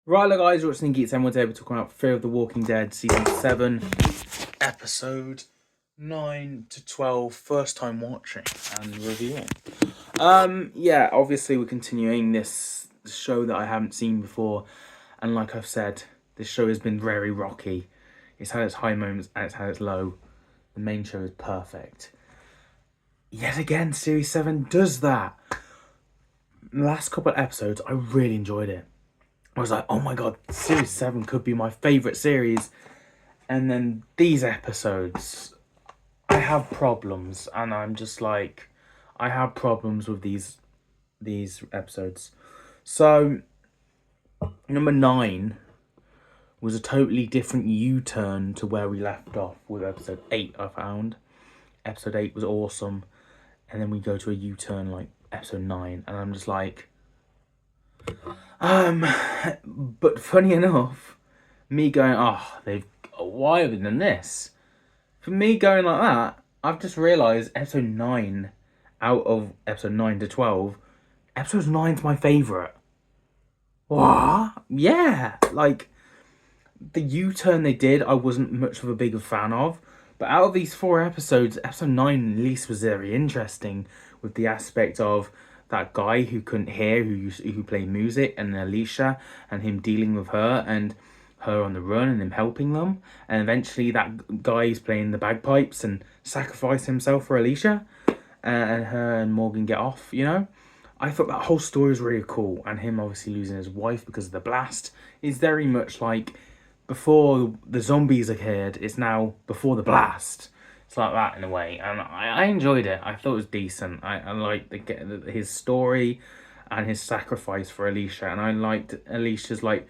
Right, look, guys, you're watching Geeks, and we're today talking about Fear of the Walking Dead season 7, episode 9 to 12. First time watching and reviewing. Yeah, obviously we're continuing this show that I haven't seen before, and like I've said, this show has been very rocky. It's had its high moments and it's had its low. The main show is perfect. Yet again, Series 7 does that. The last couple of episodes, I really enjoyed it. I was like, oh my god, Series 7 could be my favourite series. And then these episodes, I have problems. And I'm just like, I have problems with these episodes. So, number 9 was a totally different U-turn to where we left off with episode 8, I found. Episode 8 was awesome. And then we go to a U-turn like episode 9. And I'm just like... But funny enough, me going, why have they done this? For me going like that, I've just realised episode 9, out of episode 9 to 12, episode 9's my favourite. What? Yeah, like, the U-turn they did, I wasn't much of a bigger fan of. But out of these 4 episodes, episode 9 at least was very interesting, with the aspect of that guy who couldn't hear, who played music, and Alicia, and him dealing with her, and her on the run, and him helping them, and eventually that guy who's playing the bagpipes and sacrifice himself for Alicia, and her and Morgan get off, you know? I thought that whole story was really cool, and him obviously losing his wife because of the blast is very much like before the zombies occurred, it's now before the blast. It's like that in a way, and I enjoyed it. I thought it was decent. I liked his story and his sacrifice for Alicia, and I liked Alicia's like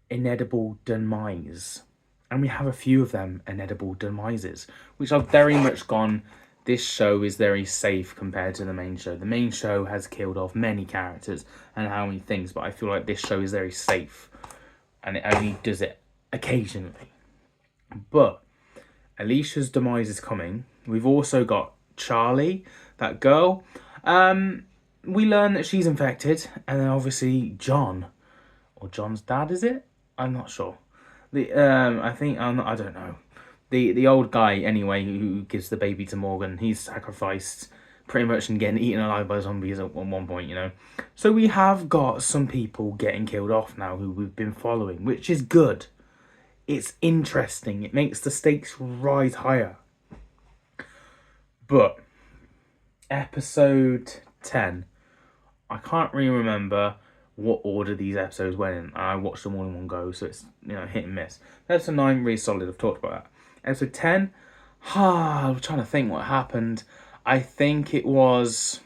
inedible demise. And we have a few of them inedible demises, which I've very much gone. This show is very safe compared to the main show. The main show has killed off many characters and how many things, but I feel like this show is very safe, and it only does it occasionally. But Alicia's demise is coming. We've also got Charlie, that girl. We learn that she's infected, and then obviously John, or John's dad, is it? I'm not sure. I don't know. The old guy anyway who gives the baby to Morgan. He's sacrificed pretty much and getting eaten alive by zombies at one point, you know. So we have got some people getting killed off now who we've been following, which is good. It's interesting. It makes the stakes rise higher. But episode 10, I can't really remember what order these episodes went in. I watched them all in one go, so it's hit and miss. Episode 9 really solid. I've talked about that. Episode 10, I'm trying to think what happened. I think it was...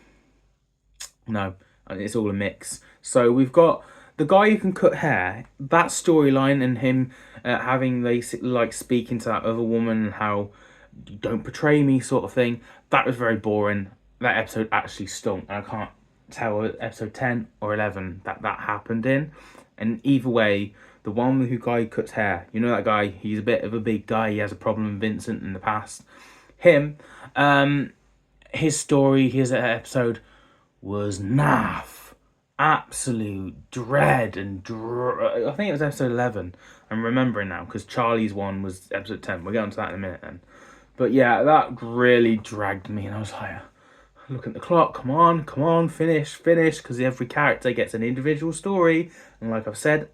No, it's all a mix. So we've got the guy who can cut hair, that storyline, and him having basically like speaking to that other woman and how you don't betray me sort of thing. That was very boring. That episode actually stunk, and I can't tell episode 10 or 11 that happened in. And either way, the one who guy cuts hair, you know that guy, he's a bit of a big guy, he has a problem with Vincent in the past. Him, his story, his episode was naff. Absolute dread and I think it was episode 11. I'm remembering now because Charlie's one was episode 10. We'll get onto that in a minute then. But yeah, that really dragged me, and I was like, look at the clock, come on, finish, because every character gets an individual story, and like I've said,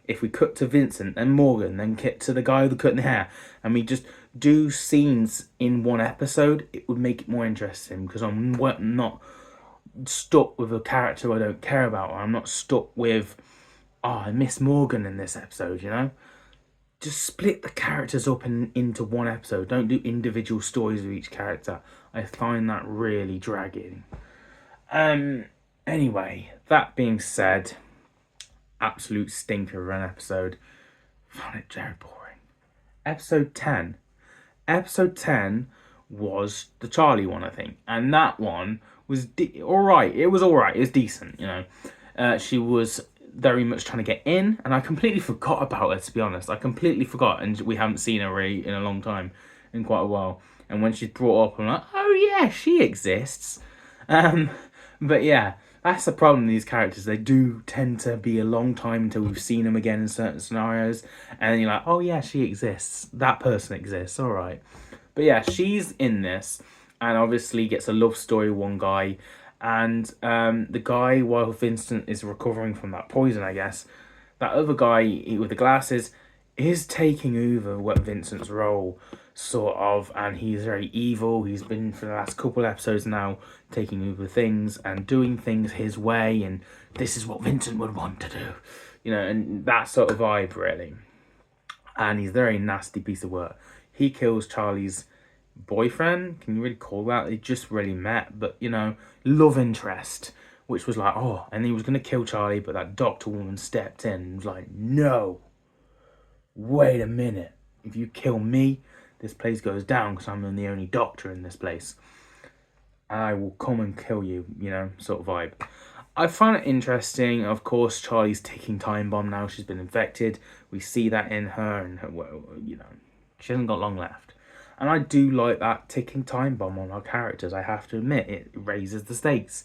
if we cut to Vincent and Morgan, then get to the guy with the cutting hair, and we just do scenes in one episode, it would make it more interesting, because I'm not stuck with a character I don't care about, or I'm not stuck with, I miss Morgan in this episode, you know? Just split the characters up into one episode. Don't do individual stories of each character. I find that really dragging. Anyway, that being said, absolute stinker of an episode. Found it very boring. Episode 10. Episode 10 was the Charlie one, I think. And that one was alright. It was alright. It was decent, you know. She was very much trying to get in, and I completely forgot about her, to be honest. I completely forgot, and we haven't seen her really in a long time, in quite a while. And when she's brought up, I'm like, oh yeah, she exists. But yeah, That's the problem with these characters. They do tend to be a long time until we've seen them again in certain scenarios. And then you're like, oh yeah, she exists. That person exists. All right. But yeah, she's in this and obviously gets a love story with one guy. And the guy, while Vincent is recovering from that poison, I guess, that other guy with the glasses is taking over what Vincent's role, sort of, and he's very evil. He's been for the last couple episodes now taking over things and doing things his way, and this is what Vincent would want to do, and that sort of vibe really. And he's a very nasty piece of work. He kills Charlie's boyfriend. Can you really call that? They just really met, but love interest, which was like, oh, and he was gonna kill Charlie, but that doctor woman stepped in and was like, no, wait a minute. If you kill me, this place goes down because I'm the only doctor in this place. I will come and kill you, sort of vibe. I find it interesting. Of course, Charlie's ticking time bomb now. She's been infected. We see that in her, and she hasn't got long left. And I do like that ticking time bomb on our characters. I have to admit, it raises the stakes.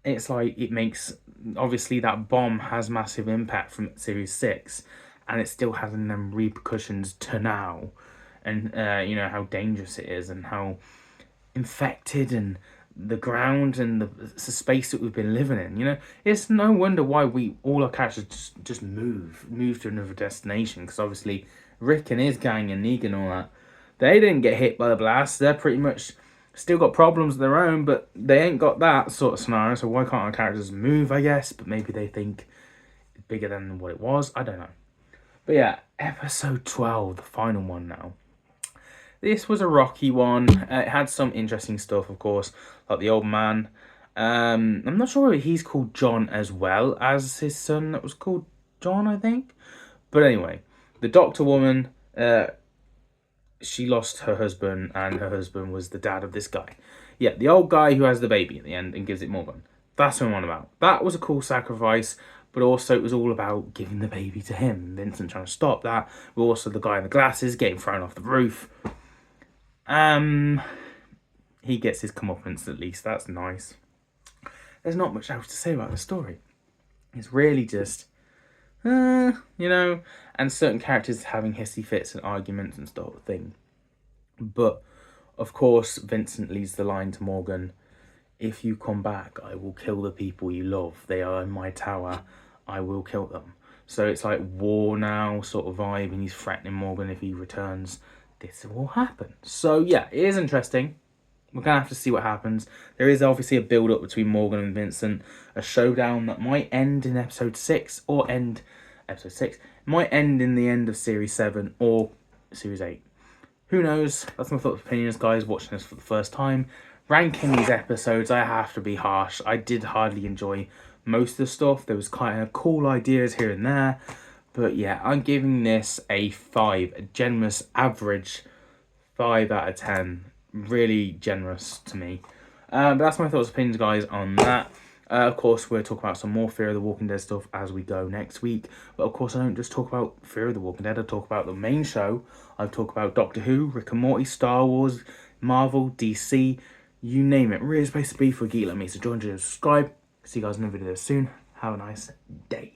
It's like it makes, obviously that bomb has massive impact from series 6, and it's still having them repercussions to now, and how dangerous it is and how infected and the ground and the space that we've been living in. It's no wonder why all our characters just move to another destination, because obviously Rick and his gang and Negan and all that, they didn't get hit by the blast. They're pretty much still got problems of their own, but they ain't got that sort of scenario, so why can't our characters move, I guess? But maybe they think it's bigger than what it was. I don't know. But yeah, episode 12, the final one now. This was a rocky one. It had some interesting stuff, of course, like the old man. I'm not sure if he's called John as well as his son that was called John, I think. But anyway, the doctor woman, she lost her husband, and her husband was the dad of this guy. Yeah, the old guy who has the baby at the end and gives it Morgan. That's what I'm on about. That was a cool sacrifice, but also it was all about giving the baby to him. Vincent trying to stop that. But also the guy in the glasses getting thrown off the roof. He gets his comeuppance at least. That's nice. There's not much else to say about the story. It's really just, and certain characters having hissy fits and arguments and stuff thing. But of course, Vincent leads the line to Morgan: if you come back, I will kill the people you love. They are in my tower. I will kill them. So it's like war now sort of vibe, and he's threatening Morgan if he returns, this will happen. So yeah, it is interesting. We're going to have to see what happens. There is obviously a build-up between Morgan and Vincent. A showdown that might end in episode 6 or end... Episode 6. Might end in the end of series 7 or series 8. Who knows? That's my thoughts and opinions, guys, watching this for the first time. Ranking these episodes, I have to be harsh. I did hardly enjoy most of the stuff. There was kind of cool ideas here and there. But yeah, I'm giving this a 5. A generous, average 5 out of 10. Really generous to me. But that's my thoughts and opinions, guys, on that. Of course, we'll talk about some more Fear of the Walking Dead stuff as we go next week. But of course, I don't just talk about Fear of the Walking Dead. I talk about the main show. I talk about Doctor Who, Rick and Morty, Star Wars, Marvel, DC, you name it. Really place to be for a geek like me. So join and subscribe. See you guys in the video soon. Have a nice day.